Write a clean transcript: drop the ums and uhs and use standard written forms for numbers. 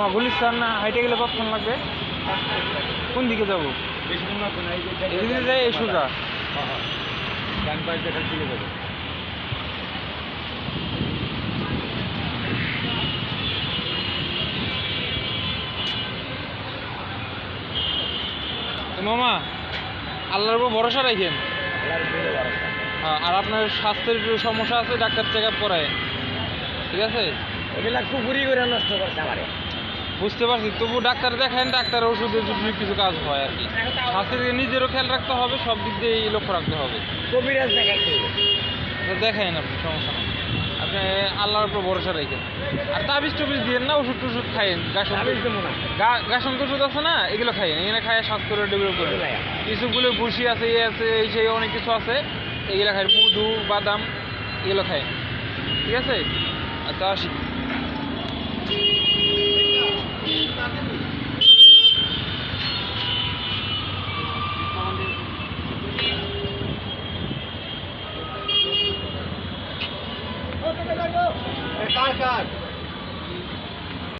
মামা গুলিস্তান না হাইটে গেলে কতক্ষণ লাগবে? কোন দিকে যাবো? এদিকে যাই এই সোজা। ডান পাশ দেখার দিকে যাবো। মামা আল্লাহর উপর ভরসা রাখেন। হ্যাঁ, আর আপনার স্বাস্থ্যের একটু সমস্যা আছে, ডাক্তার চেক আপ করায়, ঠিক আছে? এগুলা কুকুরি করে নষ্ট করছে আমারে। বুঝতে পারছি, তবু ডাক্তার দেখেন, ডাক্তার ওষুধে যদি কিছু কাজ হয় আর কি। স্বাস্থ্যের দিকে নিজেরও খেয়াল রাখতে হবে, সব দিক দিয়ে লক্ষ্য রাখতে হবে। কবিরাজ দেখাইতে হবে। দেখেন আপনি, সমস্যা নেই, আপনি আল্লাহর উপর ভরসা রাখেন। আর তাবিজ টবিজ দিয়েন না, ওষুধ টষুধ খাইয়েন। গাছন্ত ওষুধ আছে না, এগুলো খাইয়েন। এখানে খাইয়ে স্বাস্থ্য ডেভেলপ করেন। কিছুগুলো ভুসি আছে, ইয়ে আছে, এই সেই অনেক কিছু আছে, এগুলো খাই, মধু বাদাম এগুলো খাইয়েন, ঠিক আছে? আচ্ছা আসি।